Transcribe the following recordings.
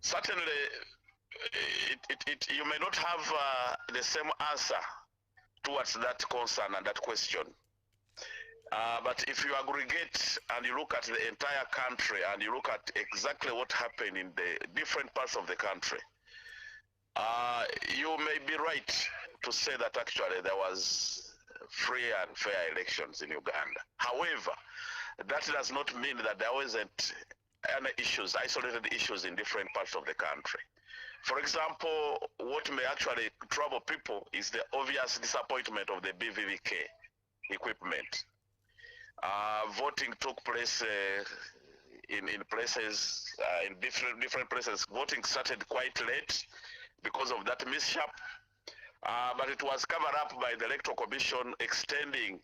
Certainly, you may not have the same answer towards that concern and that question. But if you aggregate and you look at the entire country and you look at exactly what happened in the different parts of the country, you may be right to say that actually there was free and fair elections in Uganda. However, that does not mean that there wasn't any issues, isolated issues in different parts of the country. For example, what may actually trouble people is the obvious disappointment of the BVVK equipment. Voting took place in places, in different places. Voting started quite late because of that mishap, but it was covered up by the Electoral Commission extending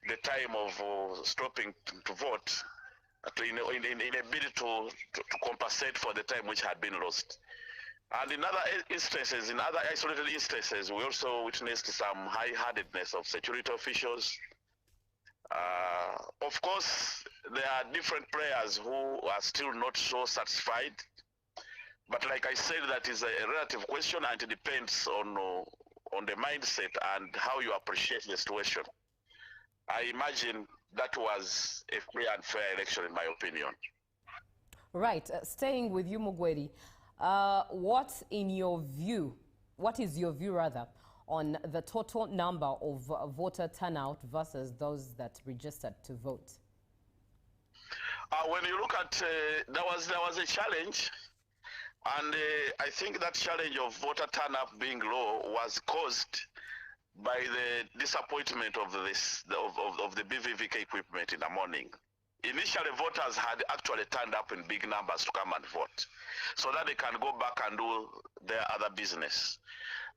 the time of stopping to vote in a bid to compensate for the time which had been lost. And in other instances, in other isolated instances, we also witnessed some high-handedness of security officials. Of course, there are different players who are still not so satisfied. But like I said, that is a relative question, and it depends on the mindset and how you appreciate the situation. I imagine that was a free and fair election, in my opinion. Right. Staying with you, Mugweri, what is your view rather, on the total number of voter turnout versus those that registered to vote? When you look at, there was a challenge, and I think that challenge of voter turnout being low was caused by the disappointment of the BVVK equipment in the morning. Initially, voters had actually turned up in big numbers to come and vote, so that they can go back and do their other business.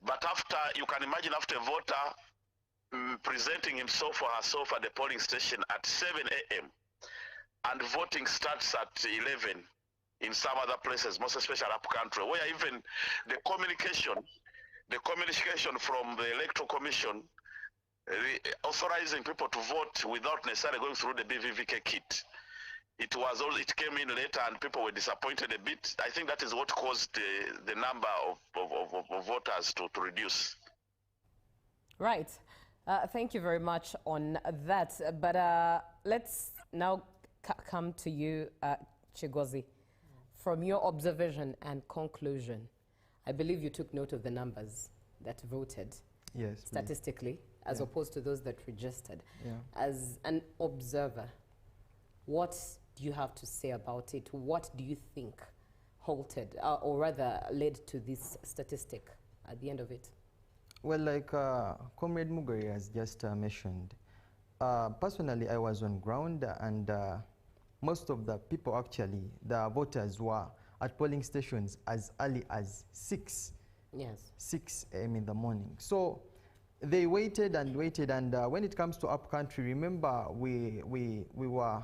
But after, you can imagine, after a voter presenting himself or herself at the polling station at 7 a.m. and voting starts at 11 in some other places, most especially up country, where even the communication from the Electoral Commission authorizing people to vote without necessarily going through the BVVK kit. It came in later and people were disappointed a bit. I think that is what caused the number of voters to reduce. Right. Thank you very much on that. But let's now come to you, Chigozi. From your observation and conclusion, I believe you took note of the numbers that voted. Yes, statistically, as opposed to those that registered. Yeah. As an observer, what do you have to say about it? What do you think halted, or rather led to this statistic at the end of it? Well, like Comrade Mugari has just mentioned, personally I was on ground, and most of the people, actually, the voters, were at polling stations as early as 6 a.m. in the morning. So they waited and waited, and when it comes to upcountry, remember we were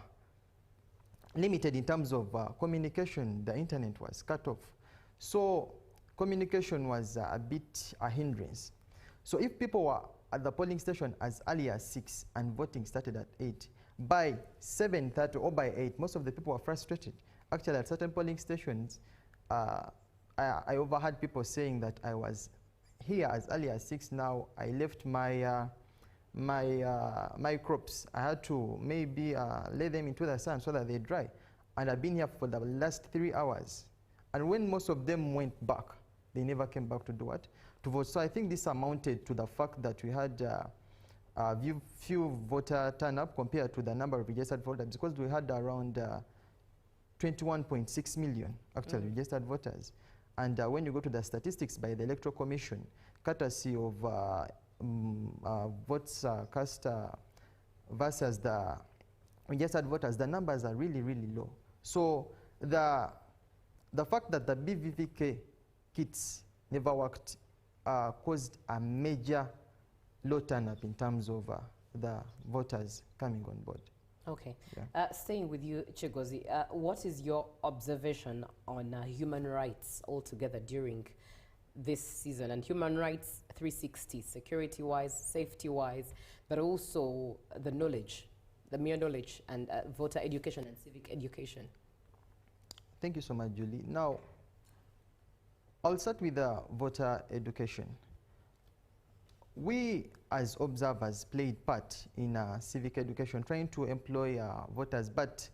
limited in terms of communication. The internet was cut off, so communication was a bit a hindrance. So if people were at the polling station as early as 6 and voting started at 8, by 7:30 or by 8, most of the people were frustrated. Actually, at certain polling stations, I overheard people saying that I was here as early as 6. Now I left my my crops. I had to maybe lay them into the sun so that they dry, and I've been here for the last 3 hours. And when most of them went back, they never came back to do what? To vote. So I think this amounted to the fact that we had few voter turn-up compared to the number of registered voters, because we had around 21.6 million actually registered voters. And when you go to the statistics by the Electoral Commission, courtesy of votes cast versus the registered voters, the numbers are really, really low. So the fact that the BVVK kits never worked caused a major low turn-up in terms of the voters coming on board. Okay. Yeah. Staying with you, Chigozi, what is your observation on human rights altogether during this season, and human rights 360, security-wise, safety-wise, but also the knowledge, the mere knowledge, and voter education and civic education? Thank you so much, Julie. Now, I'll start with the voter education. We, as observers, played part in civic education, trying to employ voters, but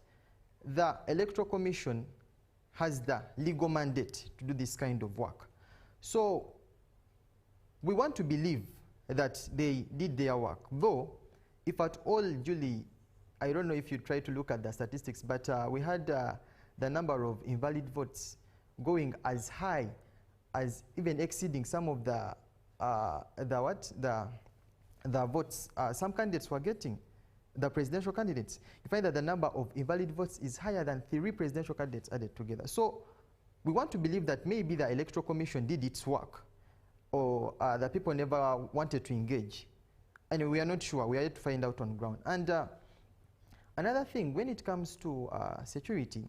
the Electoral Commission has the legal mandate to do this kind of work. So we want to believe that they did their work, though if at all, Julie, I don't know if you try to look at the statistics, but we had the number of invalid votes going as high as even exceeding some of the votes some candidates were getting, the presidential candidates. You find that the number of invalid votes is higher than 3 presidential candidates added together. So we want to believe that maybe the Electoral Commission did its work, or the people never wanted to engage. Anyway, we are not sure. We are yet to find out on ground. And another thing, when it comes to security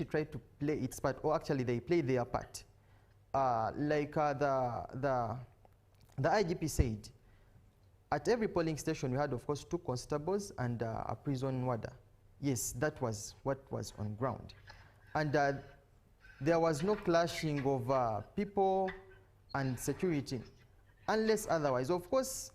tried to play its part, or actually they played their part. Like the IGP said, at every polling station we had, of course, 2 constables and a prison warder. Yes, that was what was on ground. And there was no clashing of people and security, unless otherwise. Of course,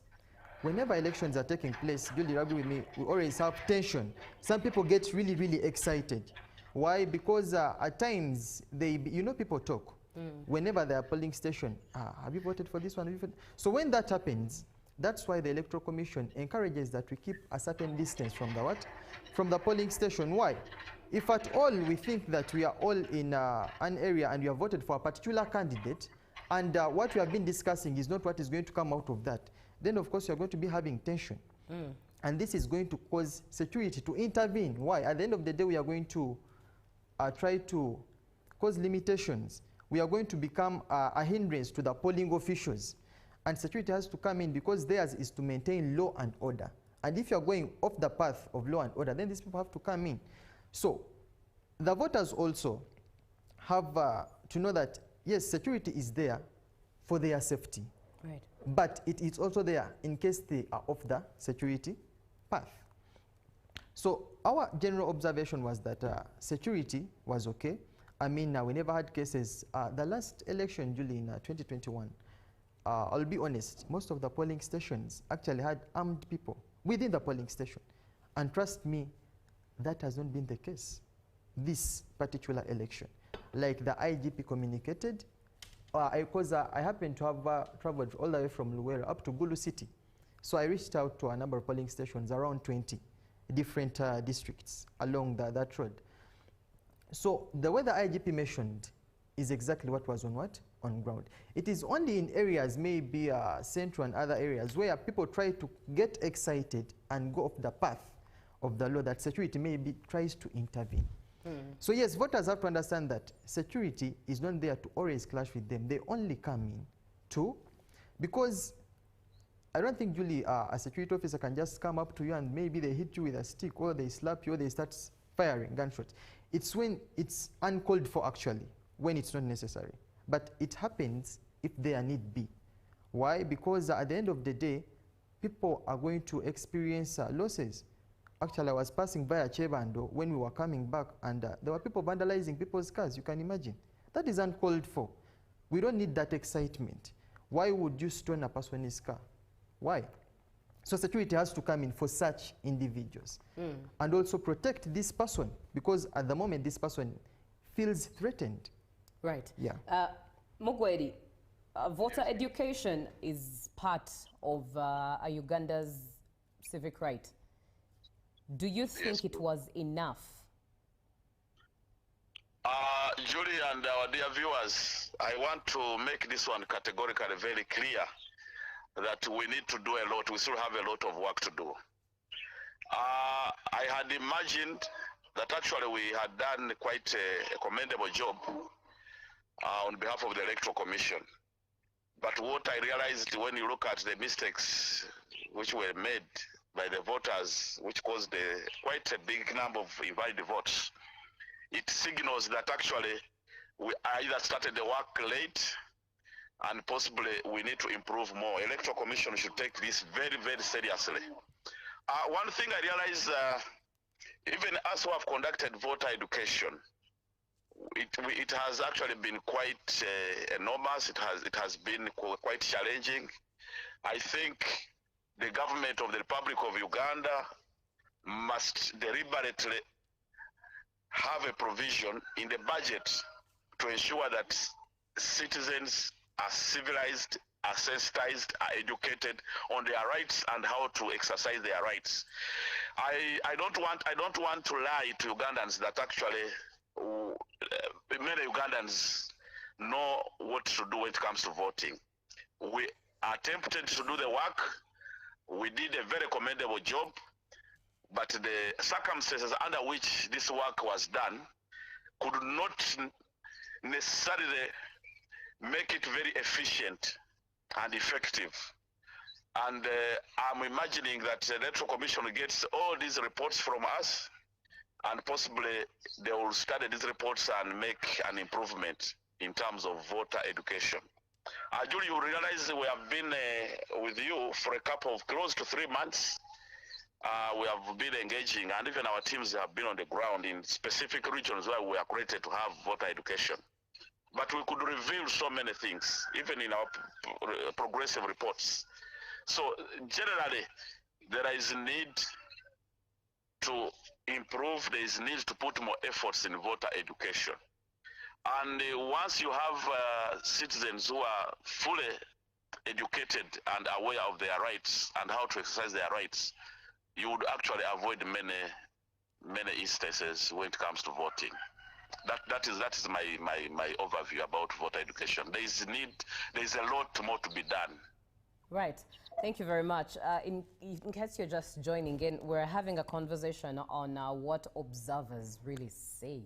whenever elections are taking place, Julie, agree with me, we always have tension. Some people get really, really excited. Why? Because at times, people talk. Whenever they are polling station, have you voted for this one? So when that happens, that's why the Electoral Commission encourages that we keep a certain distance from the what? From the polling station. Why? If at all we think that we are all in an area and you have voted for a particular candidate, and what we have been discussing is not what is going to come out of that, then of course you are going to be having tension. And this is going to cause security to intervene. Why? At the end of the day, we are going to try to cause limitations. We are going to become a hindrance to the polling officials. And security has to come in because theirs is to maintain law and order. And if you are going off the path of law and order, then these people have to come in. So the voters also have to know that, yes, security is there for their safety. Right. But it is also there in case they are off the security path. So our general observation was that security was okay. I mean, we never had cases. The last election, Julie, in 2021, I'll be honest, most of the polling stations actually had armed people within the polling station. And trust me, that has not been the case this particular election. Like the IGP communicated, because I happen to have traveled all the way from Luwero up to Gulu City. So I reached out to a number of polling stations, around 20 different districts along that road. So the way the IGP mentioned is exactly what was on ground. It is only in areas, maybe central and other areas, where people try to get excited and go off the path of the law, that security maybe tries to intervene. So yes, voters have to understand that security is not there to always clash with them. They only come in to, because I don't think, Julie, a security officer can just come up to you and maybe they hit you with a stick, or they slap you, or they start firing gunshots. It's when it's uncalled for, actually, when it's not necessary. But it happens if there need be. Why? Because at the end of the day, people are going to experience losses. Actually, I was passing by a Chebando when we were coming back, and there were people vandalizing people's cars. You can imagine. That is uncalled for. We don't need that excitement. Why would you stone a person's car? Why? So security has to come in for such individuals. And also protect this person, because at the moment this person feels threatened. Right. Yeah. Mugweri, voter education is part of Uganda's civic right. Do you think it was enough? Julie and our dear viewers, I want to make this one categorically very clear that we need to do a lot. We still have a lot of work to do. I had imagined that actually we had done quite a commendable job on behalf of the Electoral Commission. But what I realized when you look at the mistakes which were made by the voters, which caused quite a big number of invalid votes, it signals that actually we either started the work late, and possibly we need to improve more. Electoral Commission should take this very, very seriously. One thing I realize, even us who have conducted voter education, it has actually been quite enormous. It has been quite challenging. I think the government of the Republic of Uganda must deliberately have a provision in the budget to ensure that citizens are civilized, are sensitized, are educated on their rights and how to exercise their rights. I don't want to lie to Ugandans that actually many Ugandans know what to do when it comes to voting. We attempted to do the work. We did a very commendable job, but the circumstances under which this work was done could not necessarily make it very efficient and effective. And I'm imagining that the Electoral Commission gets all these reports from us, and possibly they will study these reports and make an improvement in terms of voter education. Julie, you realize we have been with you for a couple of close to 3 months. We have been engaging, and even our teams have been on the ground in specific regions where we are created to have voter education. But we could reveal so many things, even in our progressive reports. So generally, there is need to improve, there is need to put more efforts in voter education. And once you have citizens who are fully educated and aware of their rights and how to exercise their rights, you would actually avoid many instances when it comes to voting. That is my overview about voter education. There is a lot more to be done. Right. Thank you very much. In case you're just joining in, we're having a conversation on what observers really say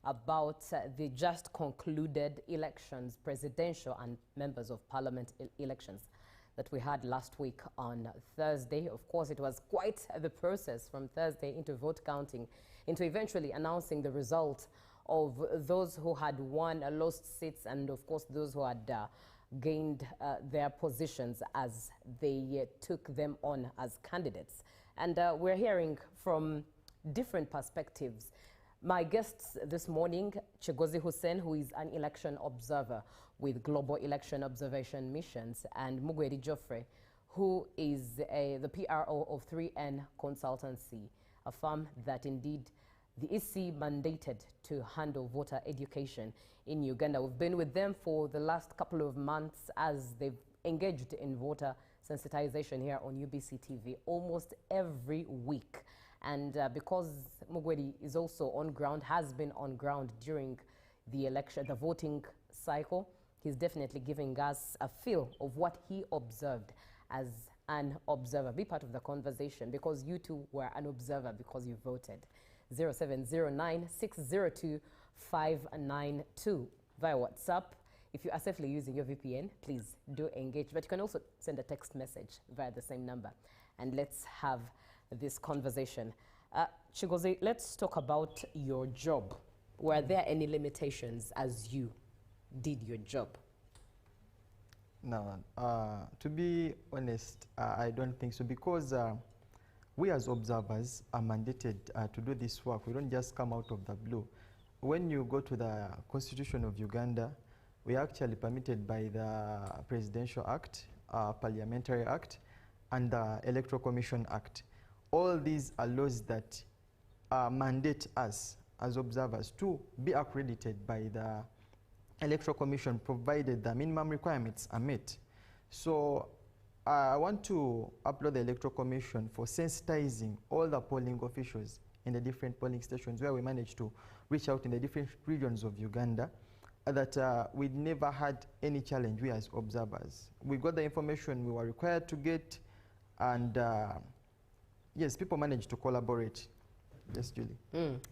about the just concluded elections, presidential and members of parliament elections that we had last week on Thursday. Of course, it was quite the process from Thursday into vote counting, into eventually announcing the result of those who had won lost seats, and of course those who had gained their positions as they took them on as candidates. And we're hearing from different perspectives. My guests this morning, Chigozi Hussein, who is an election observer with Global Election Observation Missions, and Mugweri Geoffrey, who is the PRO of 3N Consultancy, a firm that indeed the EC mandated to handle voter education in Uganda. We've been with them for the last couple of months as they've engaged in voter sensitization here on UBC TV almost every week. And because Mugweri is also on ground, has been on ground during the election, the voting cycle, he's definitely giving us a feel of what he observed as an observer. Be part of the conversation, because you too were an observer because you voted. 0709 602 592 via WhatsApp. If you are safely using your VPN, please do engage. But you can also send a text message via the same number. And let's have this conversation. Chigozi, let's talk about your job. Were there any limitations as you did your job? No, to be honest, I don't think so, because we as observers are mandated to do this work. We don't just come out of the blue. When you go to the Constitution of Uganda, we are actually permitted by the Presidential Act, Parliamentary Act, and the Electoral Commission Act. All these are laws that mandate us as observers to be accredited by the Electoral Commission, provided the minimum requirements are met. So I want to applaud the Electoral Commission for sensitizing all the polling officials in the different polling stations where we managed to reach out in the different regions of Uganda, that we never had any challenge, we as observers. We got the information we were required to get, and yes, people managed to collaborate. Yes, Julie.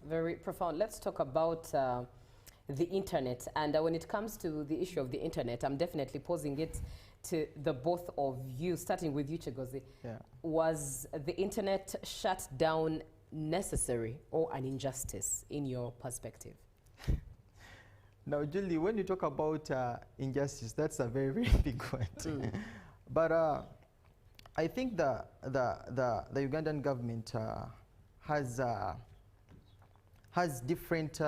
Very profound. Let's talk about the internet. And when it comes to the issue of the internet, I'm definitely posing it to the both of you, starting with you, Chigozi. Yeah. Was the internet shutdown necessary or an injustice in your perspective? Now, Julie, when you talk about injustice, that's a very, very big one. But I think the Ugandan government has has different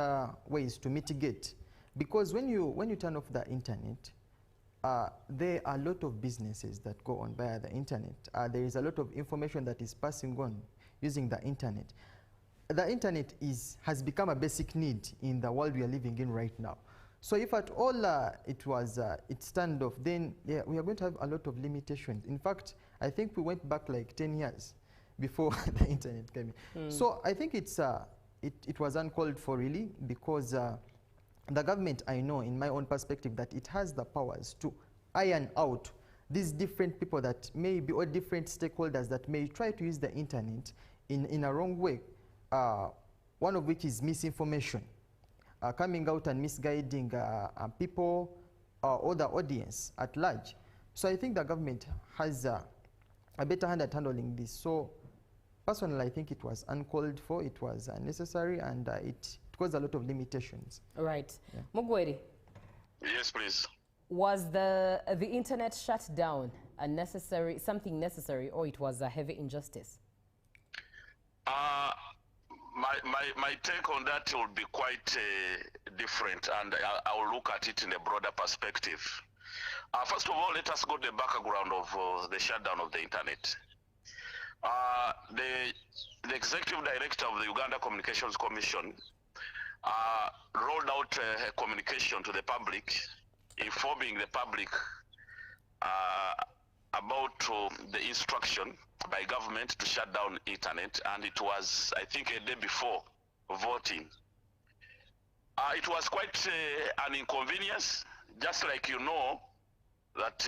ways to mitigate. Because when you turn off the internet, there are a lot of businesses that go on via the internet. There is a lot of information that is passing on using the internet. The internet has become a basic need in the world we are living in right now. So if at all it's turned off, then yeah, we are going to have a lot of limitations. In fact, I think we went back like 10 years before the internet came in. So I think it was uncalled for really, because the government, I know in my own perspective, that it has the powers to iron out these different people that may be, or different stakeholders that may try to use the internet in a wrong way. One of which is misinformation, coming out and misguiding people or the audience at large. So I think the government has a better hand at handling this. So personally, I think it was uncalled for, it was unnecessary, and it caused a lot of limitations. Right. Yeah. Mugweri, Yes, please. was the internet shutdown something necessary, or it was a heavy injustice? My take on that will be quite different, and I will look at it in a broader perspective. First of all, let us go to the background of the shutdown of the internet. The executive director of the Uganda Communications Commission rolled out a communication to the public, informing the public about the instruction by government to shut down internet, and it was, I think, a day before voting. It was quite an inconvenience, just like you know that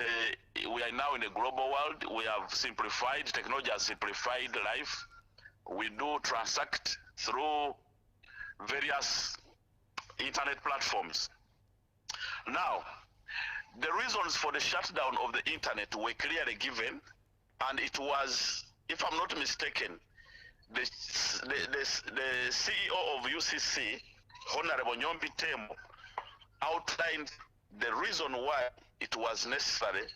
we are now in a global world. We have simplified, technology has simplified life. We do transact through various internet platforms. Now, the reasons for the shutdown of the internet were clearly given, and it was, if I'm not mistaken, the CEO of UCC, Honorable Nyombi Temo, outlined the reason why it was necessary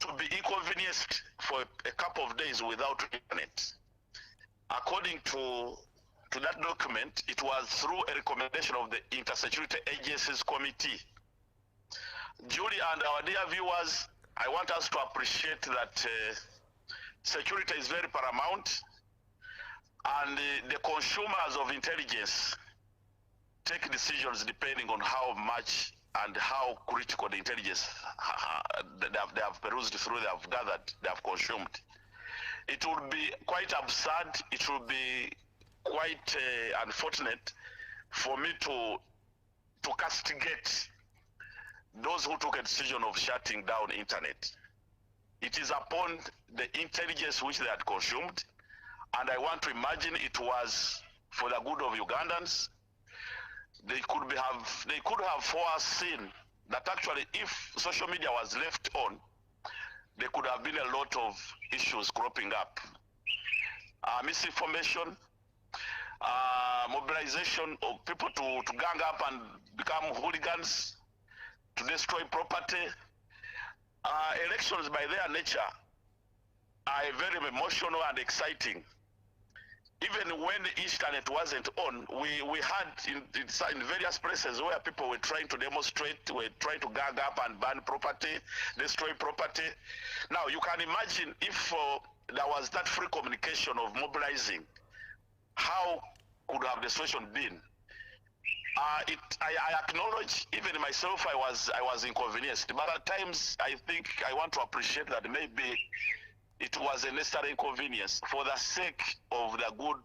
to be inconvenienced for a couple of days without internet. According to that document, it was through a recommendation of the Intersecurity Agencies Committee. Julie and our dear viewers, I want us to appreciate that security is very paramount, and the consumers of intelligence take decisions depending on how much and how critical the intelligence they have perused through, they have gathered, they have consumed. It would be quite absurd, it would be quite unfortunate for me to castigate those who took a decision of shutting down internet. It is upon the intelligence which they had consumed, and I want to imagine it was for the good of Ugandans. They could have foreseen that actually if social media was left on, there could have been a lot of issues cropping up. Misinformation, mobilization of people to gang up and become hooligans, to destroy property. Elections by their nature are very emotional and exciting. Even when the internet wasn't on, we had in various places where people were trying to demonstrate, were trying to gang up and burn property, destroy property. Now you can imagine if there was that free communication of mobilizing, how could have the situation been? I acknowledge, even myself, I was inconvenienced, but at times I think I want to appreciate that maybe it was a necessary inconvenience for the sake of the good,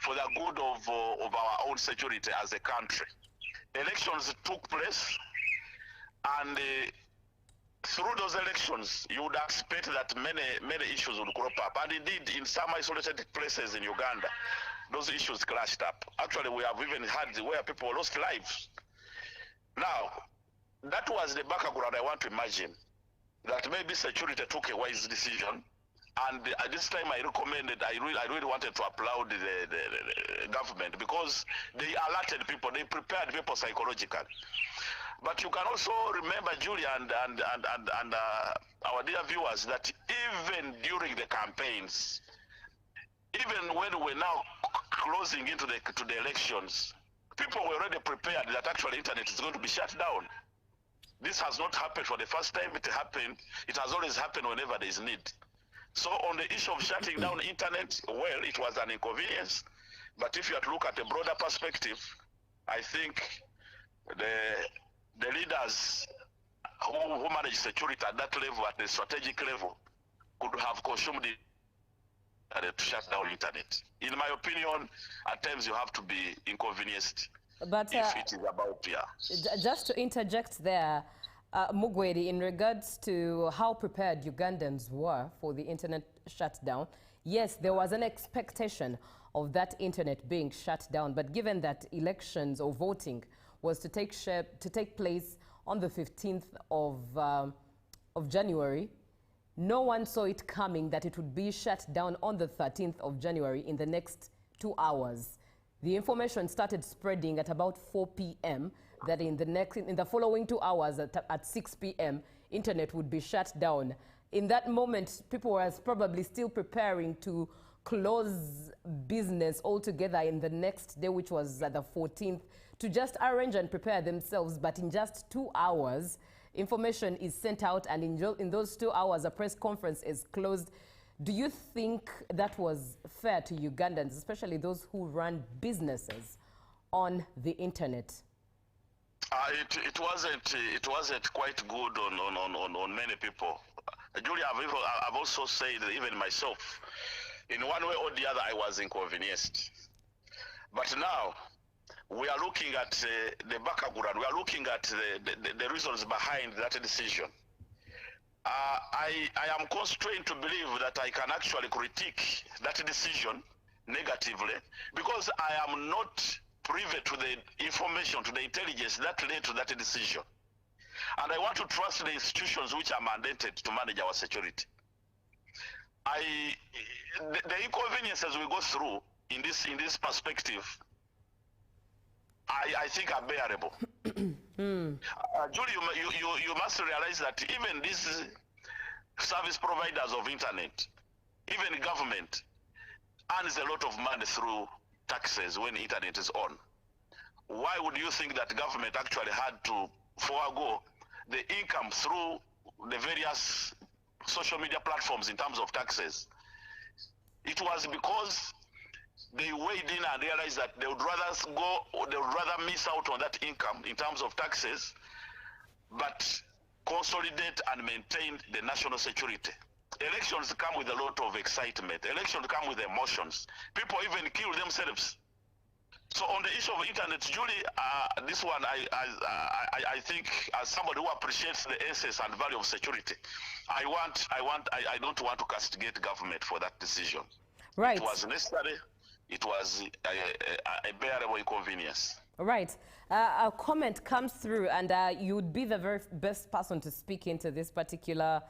of our own security as a country. Elections took place, and through those elections, you would expect that many issues would crop up, and indeed, in some isolated places in Uganda, those issues clashed up. Actually, we have even had where people lost lives. Now, that was the background I want to imagine, that maybe security took a wise decision. And at this time, I really wanted to applaud the government, because they alerted people, they prepared people psychologically. But you can also remember, Julia and our dear viewers, that even during the campaigns, even when we're now closing into the elections, people were already prepared that actually internet is going to be shut down. This has not happened for the first time. It happened. It has always happened whenever there is need. So on the issue of shutting down internet, well, it was an inconvenience. But if you have to look at a broader perspective, I think the leaders who manage security at that level, at the strategic level, could have consumed it to shut down internet. In my opinion, at times you have to be inconvenienced. But if it is about, just to interject there, Mugwedi, in regards to how prepared Ugandans were for the internet shutdown, yes, there was an expectation of that internet being shut down, but given that elections or voting was to take place on the 15th of January, no one saw it coming that it would be shut down on the 13th of January in the next 2 hours. The information started spreading at about 4 p.m. that in the following 2 hours at 6 p.m. internet would be shut down. In that moment, people were probably still preparing to close business altogether in the next day, which was the 14th, to just arrange and prepare themselves. But in just 2 hours, information is sent out, and in those 2 hours, a press conference is closed. Do you think that was fair to Ugandans, especially those who run businesses on the internet? It wasn't quite good on many people. Julia, I've also said, even myself, in one way or the other, I was inconvenienced. But now, we are looking at the background. We are looking at the reasons behind that decision. I am constrained to believe that I can actually critique that decision negatively because I am not privy to the information, to the intelligence that led to that decision. And I want to trust the institutions which are mandated to manage our security. The inconveniences we go through in this perspective, I think are bearable. Julie, you must realize that even these service providers of internet, even government, earns a lot of money through taxes when internet is on. Why would you think that government actually had to forego the income through the various social media platforms in terms of taxes? It was because they weighed in and realized that they would rather miss out on that income in terms of taxes, but consolidate and maintain the national security. Elections come with a lot of excitement. Elections come with emotions. People even kill themselves. So on the issue of internet, Julie, this one, I think, as somebody who appreciates the essence and value of security, I don't want to castigate government for that decision. Right. It was necessary. It was a bearable inconvenience. Right. A comment comes through, and you would be the very best person to speak into this particular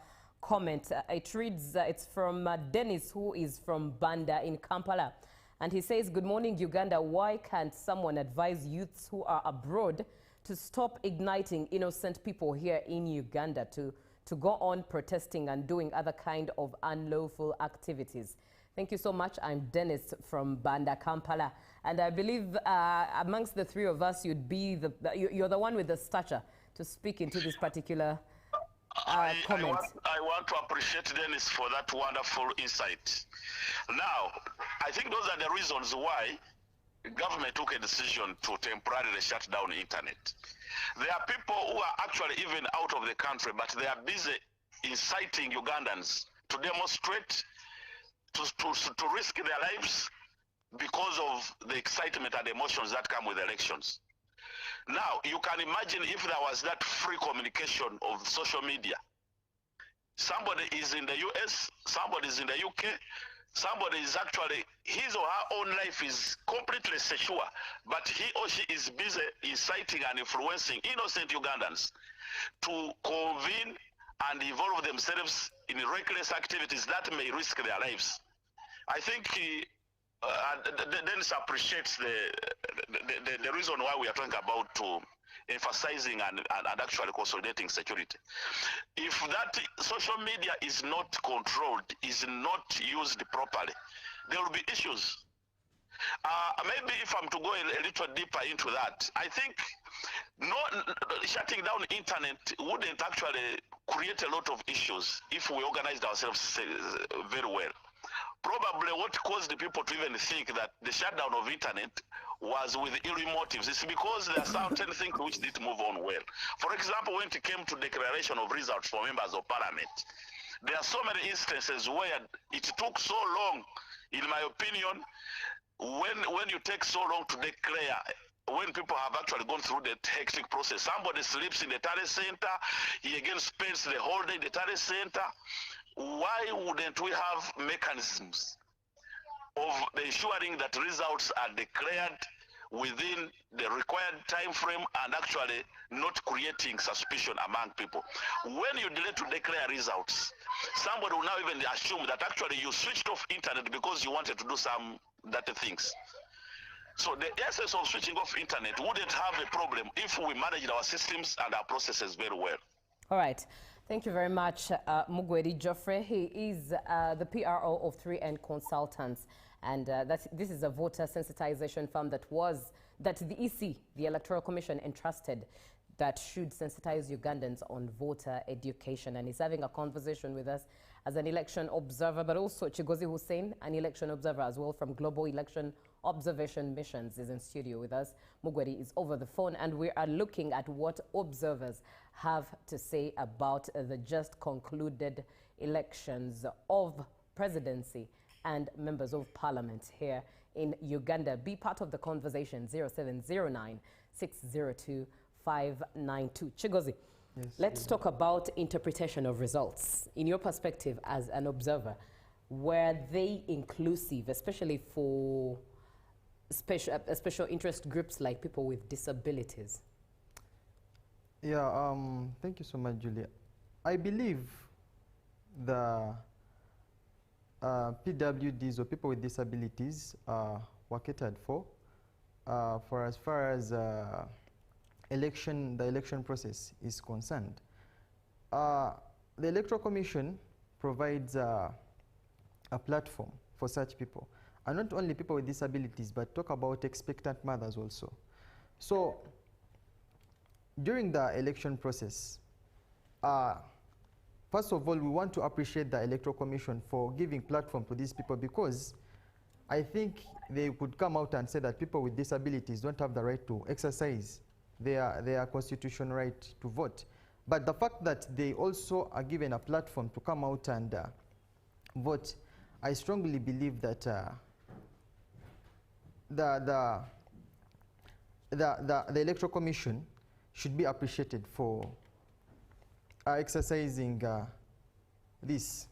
comment. It reads, it's from Dennis, who is from Banda in Kampala. And he says, good morning, Uganda. Why can't someone advise youths who are abroad to stop igniting innocent people here in Uganda to go on protesting and doing other kind of unlawful activities? Thank you so much. I'm Dennis from Banda, Kampala. And I believe amongst the three of us, you're the one with the stature to speak into this particular comment. I want to appreciate Dennis for that wonderful insight. Now, I think those are the reasons why the government took a decision to temporarily shut down the internet. There are people who are actually even out of the country, but they are busy inciting Ugandans to demonstrate, to risk their lives because of the excitement and emotions that come with elections. Now, you can imagine if there was that free communication of social media. Somebody is in the US, somebody is in the UK, somebody is actually, his or her own life is completely secure, but he or she is busy inciting and influencing innocent Ugandans to convene and involve themselves in reckless activities that may risk their lives. I think Dennis appreciates the reason why we are talking about emphasizing and actually consolidating security. If that social media is not controlled, is not used properly, there will be issues. Maybe if I'm to go a little deeper into that, I think shutting down internet wouldn't actually create a lot of issues if we organized ourselves very well. Probably what caused the people to even think that the shutdown of internet was with ill motives is because there are certain things which didn't move on well. For example, when it came to declaration of results for members of parliament, there are so many instances where it took so long, in my opinion, when you take so long to declare, when people have actually gone through the hectic process. Somebody sleeps in the talent center, he again spends the whole day in the talent center. Why wouldn't we have mechanisms of ensuring that results are declared within the required time frame and actually not creating suspicion among people? When you delay to declare results, somebody will now even assume that actually you switched off internet because you wanted to do some data things. So the essence of switching off internet wouldn't have a problem if we managed our systems and our processes very well. All right. Thank you very much, Mugwedi Geoffrey. He is the PRO of 3N Consultants, and this is a voter sensitization firm that the EC, the Electoral Commission, entrusted that should sensitize Ugandans on voter education. And he's having a conversation with us as an election observer, but also Chigozi Hussein, an election observer as well from Global Election Observation Missions, is in studio with us. Mugwedi is over the phone, and we are looking at what observers have to say about the just concluded elections of presidency and members of parliament here in Uganda. Be part of the conversation, 0709 602 592. Chigozi, yes, let's talk about interpretation of results. In your perspective as an observer, were they inclusive, especially for special interest groups like people with disabilities? Yeah, thank you so much, Julia. I believe the PWDs, or people with disabilities, were catered for as far as the election process is concerned. The Electoral Commission provides a platform for such people, and not only people with disabilities, but talk about expectant mothers also. So during the election process, first of all, we want to appreciate the Electoral Commission for giving platform to these people, because I think they could come out and say that people with disabilities don't have the right to exercise their constitutional right to vote. But the fact that they also are given a platform to come out and vote, I strongly believe that the Electoral Commission should be appreciated for exercising this.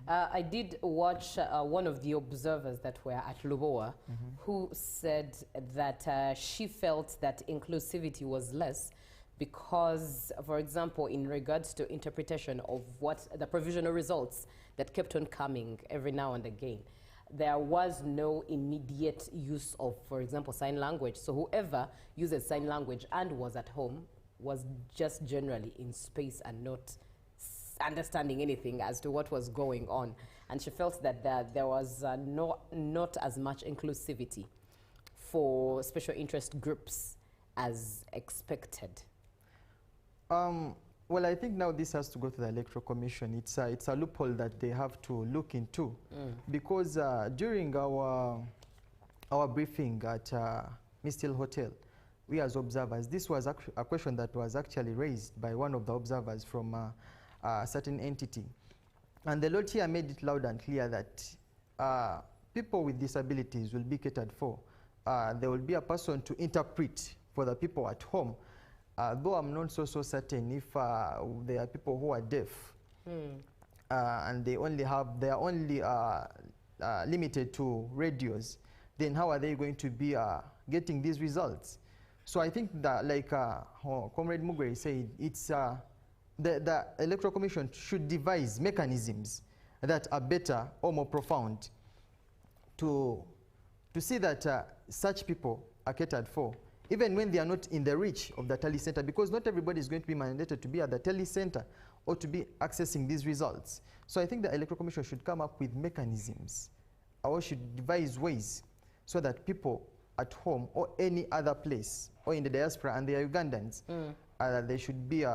I did watch one of the observers that were at Lubowa, who said that she felt that inclusivity was less because, for example, in regards to interpretation of what the provisional results that kept on coming every now and again, there was no immediate use of, for example, sign language. So whoever uses sign language and was at home was just generally in space and not understanding anything as to what was going on. And she felt that there was not as much inclusivity for special interest groups as expected. Well, I think now this has to go to the Electoral Commission. It's a loophole that they have to look into, because during our briefing at Mist Hill Hotel, we as observers, this was a question that was actually raised by one of the observers from a certain entity. And the Lord here made it loud and clear that people with disabilities will be catered for. There will be a person to interpret for the people at home. Though I'm not so certain if there are people who are deaf and they are only limited to radios, then how are they going to be getting these results? So I think that, like Comrade Mugwedi said, it's the Electoral Commission should devise mechanisms that are better or more profound to see that such people are catered for, even when they are not in the reach of the tally center, because not everybody is going to be mandated to be at the tally center or to be accessing these results. So I think the Electoral Commission should come up with mechanisms or should devise ways so that people at home or any other place or in the diaspora and they are Ugandans, they should be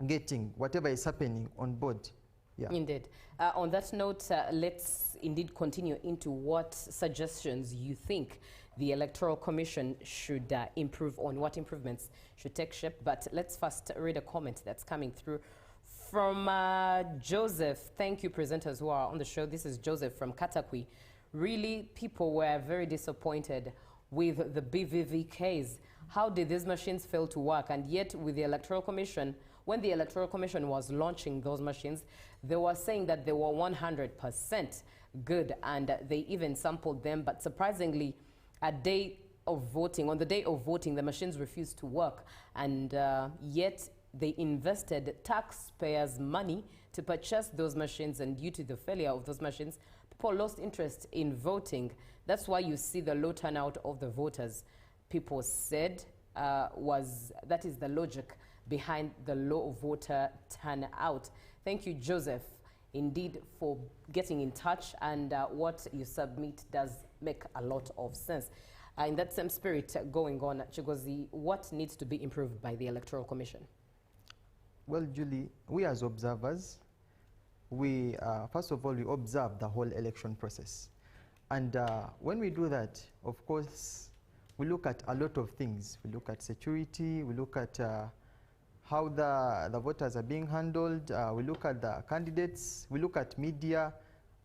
getting whatever is happening on board. Yeah. Indeed. On that note, let's indeed continue into what suggestions you think the Electoral Commission should improve on, what improvements should take shape. But let's first read a comment that's coming through from Joseph. Thank you, presenters who are on the show. This is Joseph from Katakwi. Really, people were very disappointed with the BVVKs. How did these machines fail to work? And yet, with the Electoral Commission, when the Electoral Commission was launching those machines, they were saying that they were 100% good, and they even sampled them. But surprisingly, on the day of voting, the machines refused to work, and yet they invested taxpayers' money to purchase those machines, and due to the failure of those machines, people lost interest in voting. That's why you see the low turnout of the voters. People said that is the logic behind the low voter turnout. Thank you, Joseph, indeed, for getting in touch, and what you submit does make a lot of sense. In that same spirit going on, Chigozi, what needs to be improved by the Electoral Commission? Well, Julie, we as observers, we first of all, we observe the whole election process. And when we do that, of course, we look at a lot of things. We look at security, we look at how the voters are being handled, we look at the candidates, we look at media,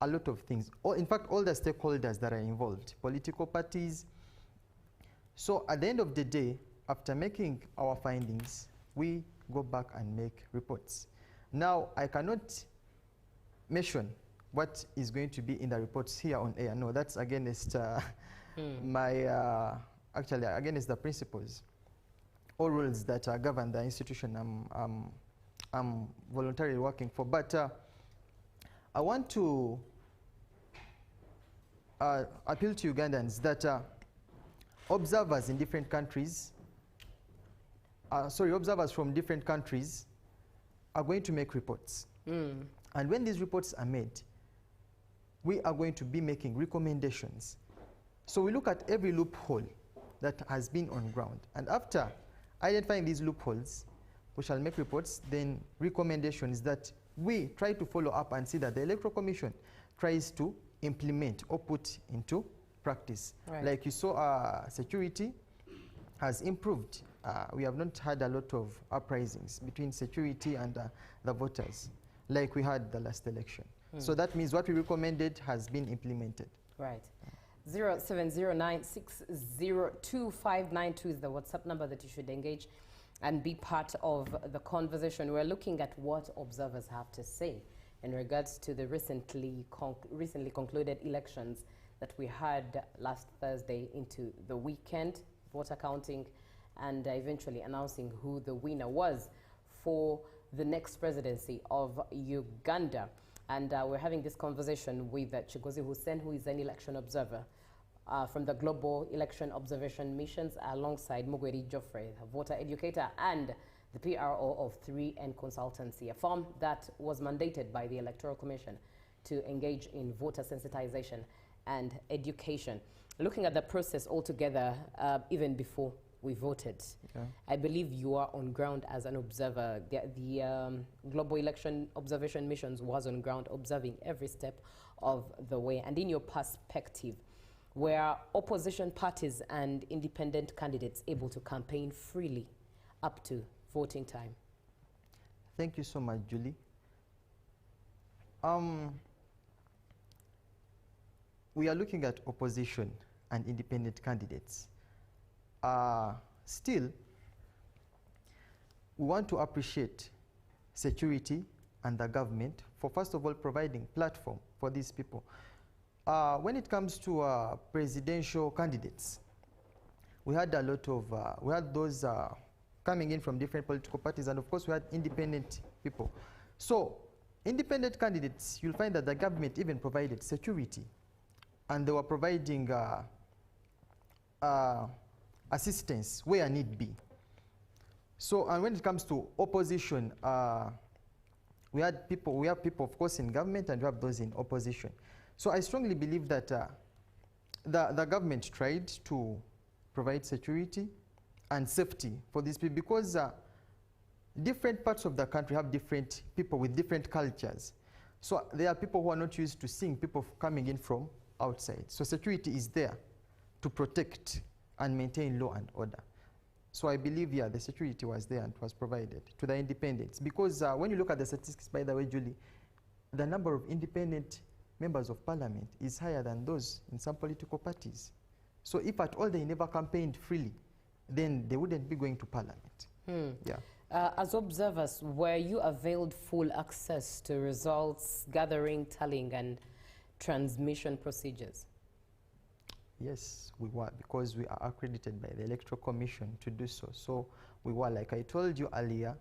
a lot of things. In fact, all the stakeholders that are involved, political parties. So at the end of the day, after making our findings, we go back and make reports. Now, I cannot mention what is going to be in the reports here on air. No, that's against my, actually against the principles or rules that govern the institution I'm voluntarily working for. But I want to appeal to Ugandans that observers in different countries, observers from different countries are going to make reports. And when these reports are made, we are going to be making recommendations. So we look at every loophole that has been on ground. And after identifying these loopholes, we shall make reports, then recommendations that we try to follow up and see that the Electoral Commission tries to implement or put into practice. Right. Like you saw, security has improved. We have not had a lot of uprisings between security and the voters, like we had the last election. So that means what we recommended has been implemented. Right. 0709602592 is the WhatsApp number that you should engage and be part of the conversation. We're looking at what observers have to say in regards to the recently concluded elections that we had last Thursday into the weekend, voter counting, and eventually announcing who the winner was for the next presidency of Uganda. And we're having this conversation with Chigozi Hussein, who is an election observer from the Global Election Observation Missions, alongside Mugweri Joffrey, a voter educator and the PRO of 3N Consultancy, a firm that was mandated by the Electoral Commission to engage in voter sensitization and education. Looking at the process altogether, even before we voted, I believe you are on ground as an observer. The Global Election Observation Missions was on ground observing every step of the way. And in your perspective, were opposition parties and independent candidates able to campaign freely up to voting time? Thank you so much, Julie. We are looking at opposition and independent candidates. Still, we want to appreciate security and the government for, first of all, providing platform for these people. When it comes to presidential candidates, we had a lot of, we had those coming in from different political parties, and of course we had independent people. So independent candidates, you'll find that the government even provided security, and they were providing assistance where need be. So, and when it comes to opposition, we have people, of course, in government, and we have those in opposition. So I strongly believe that the government tried to provide security and safety for these people, because different parts of the country have different people with different cultures. So there are people who are not used to seeing people coming in from outside. So security is there to protect and maintain law and order. So I believe, yeah, the security was there and was provided to the independents. Because when you look at the statistics, by the way, Julie, the number of independent members of parliament is higher than those in some political parties. So if at all they never campaigned freely, then they wouldn't be going to parliament. Yeah. As observers, were you availed full access to results, gathering, tallying, and transmission procedures? Yes, we were, because we are accredited by the Electoral Commission to do so. So we were, like I told you earlier,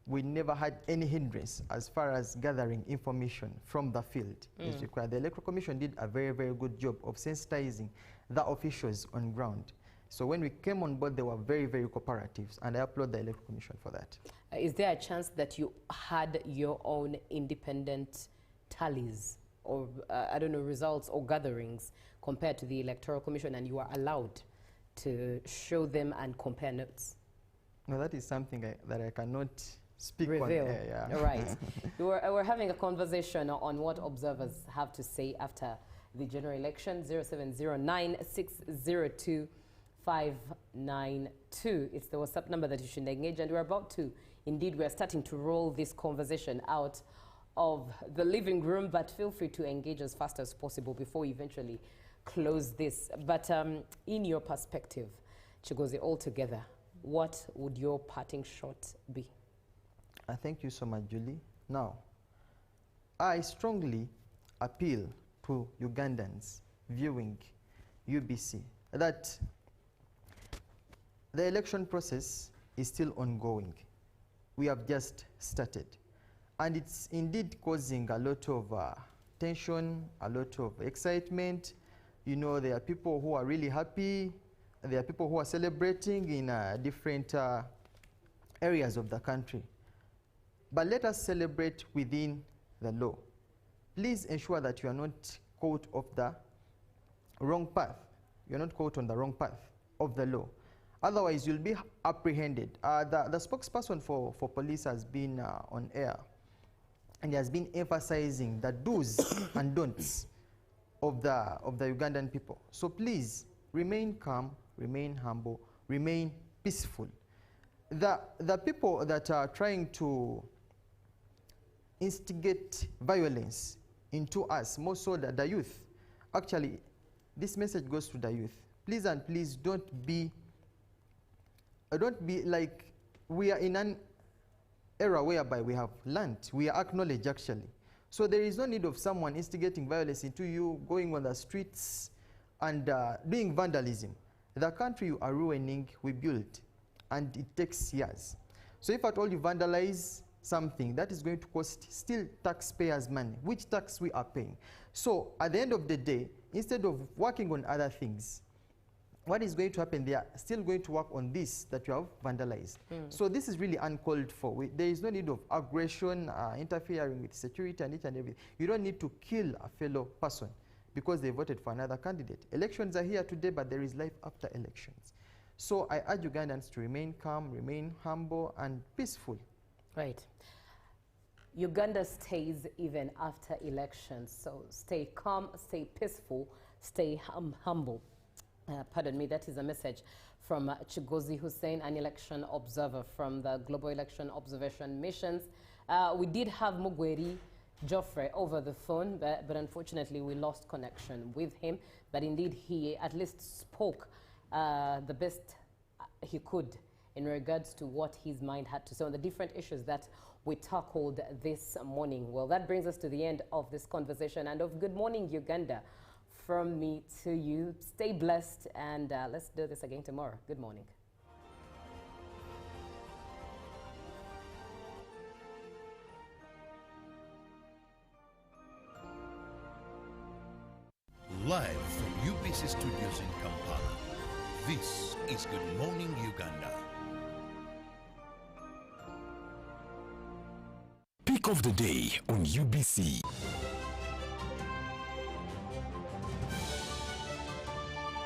we never had any hindrance as far as gathering information from the field is required. The Electoral Commission did a very, very good job of sensitizing the officials on ground. So when we came on board, they were very, very cooperative, and I applaud the Electoral Commission for that. Is there a chance that you had your own independent tallies or, I don't know, results or gatherings compared to the Electoral Commission, and you are allowed to show them and compare notes? No, that is something that I cannot speak Reveal. on air. Yeah. Right. We're having a conversation on what observers have to say after the general election. 0709-602-592. It's the WhatsApp number that you should engage, and we're about to, indeed, we're starting to roll this conversation out of the living room, but feel free to engage as fast as possible before we eventually close this. But in your perspective, Chigozi, altogether, what would your parting shot be? Thank you so much, Julie. Now, I strongly appeal to Ugandans viewing UBC that the election process is still ongoing. We have just started. And it's indeed causing a lot of tension, a lot of excitement. You know, there are people who are really happy. There are people who are celebrating in different areas of the country. But let us celebrate within the law. Please ensure that you are not caught off the wrong path. You're not caught on the wrong path of the law. Otherwise, you'll be apprehended. The spokesperson for police has been on air, and he has been emphasizing the do's and don'ts of the Ugandan people. So please, remain calm, remain humble, remain peaceful. The people that are trying to instigate violence into us, more so the youth, actually, this message goes to the youth. Please and please don't be like, we are in an era whereby we have learned, we are acknowledged actually. So there is no need of someone instigating violence into you, going on the streets and doing vandalism. The country you are ruining, we built, and it takes years. So if at all you vandalize something, that is going to cost still taxpayers' money, which tax we are paying. So at the end of the day, instead of working on other things, what is going to happen? They are still going to work on this that you have vandalized. So this is really uncalled for. There is no need of aggression, interfering with security and each and everything. You don't need to kill a fellow person because they voted for another candidate. Elections are here today, but there is life after elections. So I urge Ugandans to remain calm, remain humble and peaceful. Right. Uganda stays even after elections. So stay calm, stay peaceful, stay humble. Pardon me, that is a message from Chigozi Hussein, an election observer from the Global Election Observation Missions. We did have Mugweri Geoffrey over the phone, but unfortunately we lost connection with him. But indeed, he at least spoke the best he could in regards to what his mind had to say on the different issues that we tackled this morning. Well, that brings us to the end of this conversation and of Good Morning Uganda. From me to you, stay blessed, and let's do this again tomorrow. Good morning. Live from UBC Studios in Kampala, this is Good Morning Uganda. Pick of the day on UBC.